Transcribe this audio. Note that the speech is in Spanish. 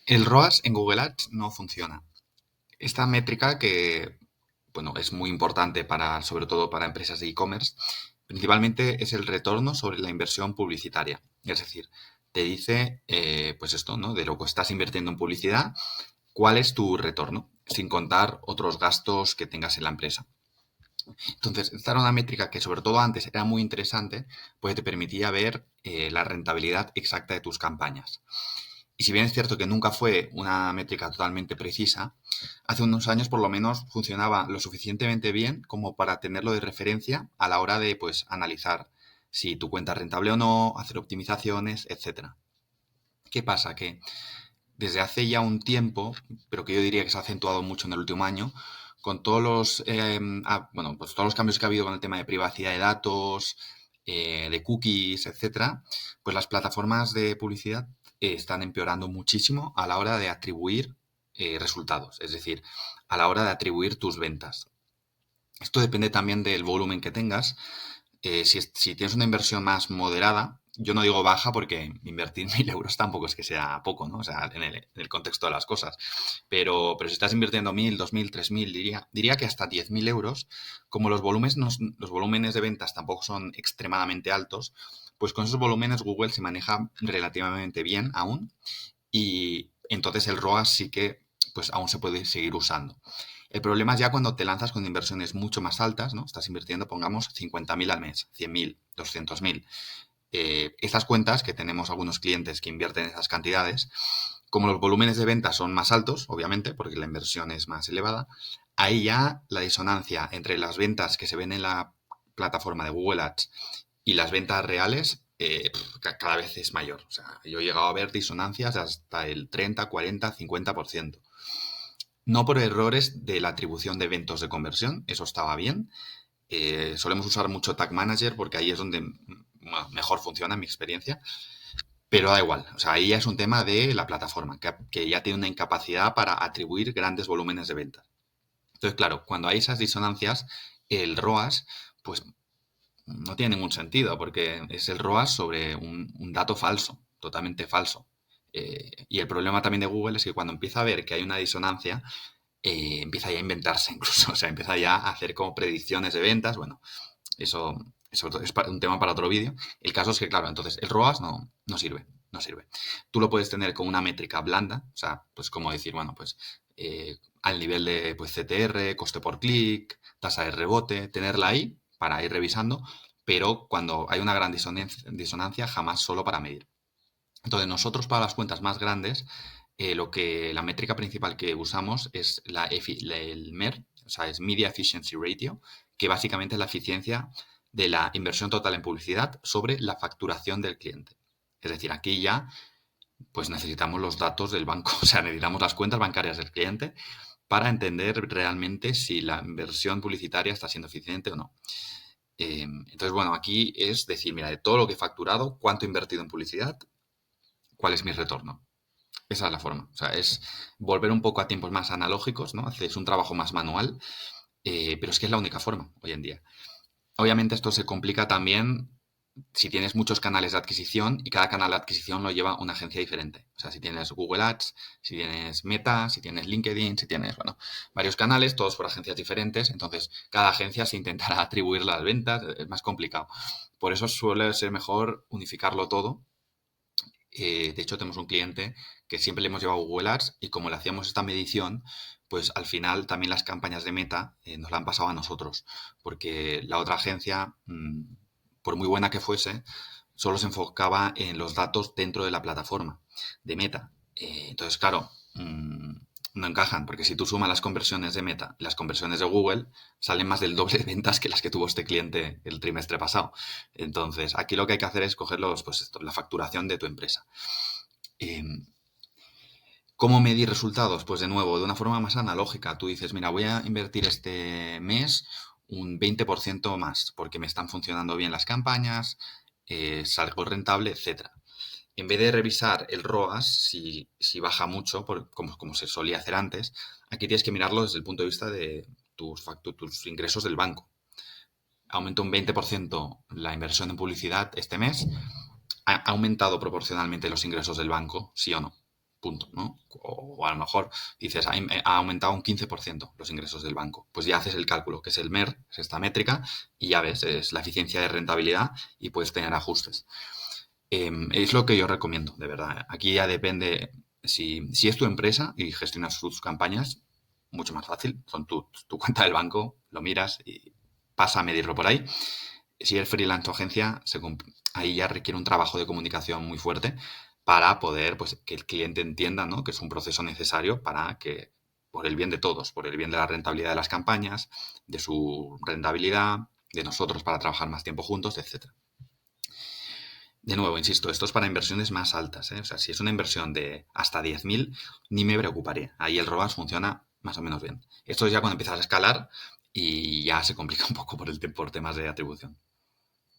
El ROAS en Google Ads no funciona. Esta métrica que, bueno, es muy importante para, sobre todo para empresas de e-commerce, principalmente es el retorno sobre la inversión publicitaria. Es decir, te dice, pues esto, ¿no? De lo que estás invirtiendo en publicidad, cuál es tu retorno, sin contar otros gastos que tengas en la empresa. Entonces, esta era una métrica que sobre todo antes era muy interesante, pues te permitía ver la rentabilidad exacta de tus campañas. Y si bien es cierto que nunca fue una métrica totalmente precisa, hace unos años por lo menos funcionaba lo suficientemente bien como para tenerlo de referencia a la hora de pues analizar si tu cuenta es rentable o no, hacer optimizaciones, etcétera. ¿Qué pasa? Que desde hace ya un tiempo, pero que yo diría que se ha acentuado mucho en el último año, con todos los, bueno, pues todos los cambios que ha habido con el tema de privacidad de datos, de cookies, etcétera, pues las plataformas de publicidad están empeorando muchísimo a la hora de atribuir resultados, es decir, a la hora de atribuir tus ventas. Esto depende también del volumen que tengas. Si tienes una inversión más moderada, yo no digo baja porque invertir 1.000 euros tampoco es que sea poco, ¿no? O sea, en el contexto de las cosas. Pero si estás invirtiendo 1.000, 2.000, 3.000, diría que hasta 10.000 euros, como los volúmenes de ventas tampoco son extremadamente altos, pues con esos volúmenes Google se maneja relativamente bien aún y entonces el ROAS sí que pues aún se puede seguir usando. El problema es ya cuando te lanzas con inversiones mucho más altas, ¿no? Estás invirtiendo, pongamos, 50.000 al mes, 100.000, 200.000. Estas cuentas, que tenemos algunos clientes que invierten esas cantidades, como los volúmenes de ventas son más altos, obviamente, porque la inversión es más elevada, ahí ya la disonancia entre las ventas que se ven en la plataforma de Google Ads y las ventas reales cada vez es mayor. O sea, yo he llegado a ver disonancias hasta el 30, 40, 50%. No por errores de la atribución de eventos de conversión, eso estaba bien. Solemos usar mucho Tag Manager porque ahí es donde mejor funciona en mi experiencia, pero da igual. O sea, ahí ya es un tema de la plataforma, que ya tiene una incapacidad para atribuir grandes volúmenes de ventas. Entonces, claro, cuando hay esas disonancias, el ROAS, pues no tiene ningún sentido, porque es el ROAS sobre un dato falso, totalmente falso. Y el problema también de Google es que cuando empieza a ver que hay una disonancia, empieza ya a inventarse incluso, o sea, empieza ya a hacer como predicciones de ventas, bueno, eso, eso es un tema para otro vídeo. El caso es que, claro, entonces el ROAS no sirve, no sirve. Tú lo puedes tener con una métrica blanda, o sea, pues como decir, bueno, pues al nivel de pues, CTR, coste por clic, tasa de rebote, tenerla ahí para ir revisando, pero cuando hay una gran disonancia, jamás solo para medir. Entonces, nosotros para las cuentas más grandes, la métrica principal que usamos es el MER, o sea, es Media Efficiency Ratio, que básicamente es la eficiencia de la inversión total en publicidad sobre la facturación del cliente. Es decir, aquí ya pues necesitamos los datos del banco, o sea, necesitamos las cuentas bancarias del cliente para entender realmente si la inversión publicitaria está siendo eficiente o no. Entonces, bueno, aquí es decir, mira, de todo lo que he facturado, cuánto he invertido en publicidad, cuál es mi retorno. Esa es la forma. O sea, es volver un poco a tiempos más analógicos, ¿no? Haces un trabajo más manual, pero es que es la única forma hoy en día. Obviamente esto se complica también si tienes muchos canales de adquisición y cada canal de adquisición lo lleva una agencia diferente. O sea, si tienes Google Ads, si tienes Meta, si tienes LinkedIn, si tienes, bueno, varios canales, todos por agencias diferentes, entonces cada agencia se intentará atribuir las ventas, es más complicado. Por eso suele ser mejor unificarlo todo. De hecho, tenemos un cliente que siempre le hemos llevado Google Ads y como le hacíamos esta medición, pues al final también las campañas de Meta nos la han pasado a nosotros, porque la otra agencia, por muy buena que fuese, solo se enfocaba en los datos dentro de la plataforma de Meta. Entonces, claro, no encajan, porque si tú sumas las conversiones de Meta y las conversiones de Google, salen más del doble de ventas que las que tuvo este cliente el trimestre pasado. Entonces, aquí lo que hay que hacer es coger la facturación de tu empresa. Eh, ¿Cómo medir resultados? Pues de nuevo, de una forma más analógica. Tú dices, mira, voy a invertir este mes un 20% más porque me están funcionando bien las campañas, salgo rentable, etcétera. En vez de revisar el ROAS, si baja mucho, como se solía hacer antes, aquí tienes que mirarlo desde el punto de vista de tus ingresos del banco. Aumenta un 20% la inversión en publicidad este mes. ¿Ha aumentado proporcionalmente los ingresos del banco? ¿Sí o no? punto, ¿no? O a lo mejor dices, ha aumentado un 15% los ingresos del banco. Pues ya haces el cálculo, que es el MER, es esta métrica, y ya ves, es la eficiencia de rentabilidad y puedes tener ajustes. Es lo que yo recomiendo, de verdad. Aquí ya depende, si es tu empresa y gestionas tus campañas, mucho más fácil. Son tu cuenta del banco, lo miras y pasa a medirlo por ahí. Si eres freelance o agencia, ahí ya requiere un trabajo de comunicación muy fuerte para poder, pues, que el cliente entienda, ¿no? Que es un proceso necesario para que, por el bien de todos, por el bien de la rentabilidad de las campañas, de su rentabilidad, de nosotros para trabajar más tiempo juntos, etcétera. De nuevo, insisto, esto es para inversiones más altas, ¿eh? O sea, si es una inversión de hasta 10.000, ni me preocuparía. Ahí el ROAS funciona más o menos bien. Esto es ya cuando empiezas a escalar y ya se complica un poco por temas de atribución.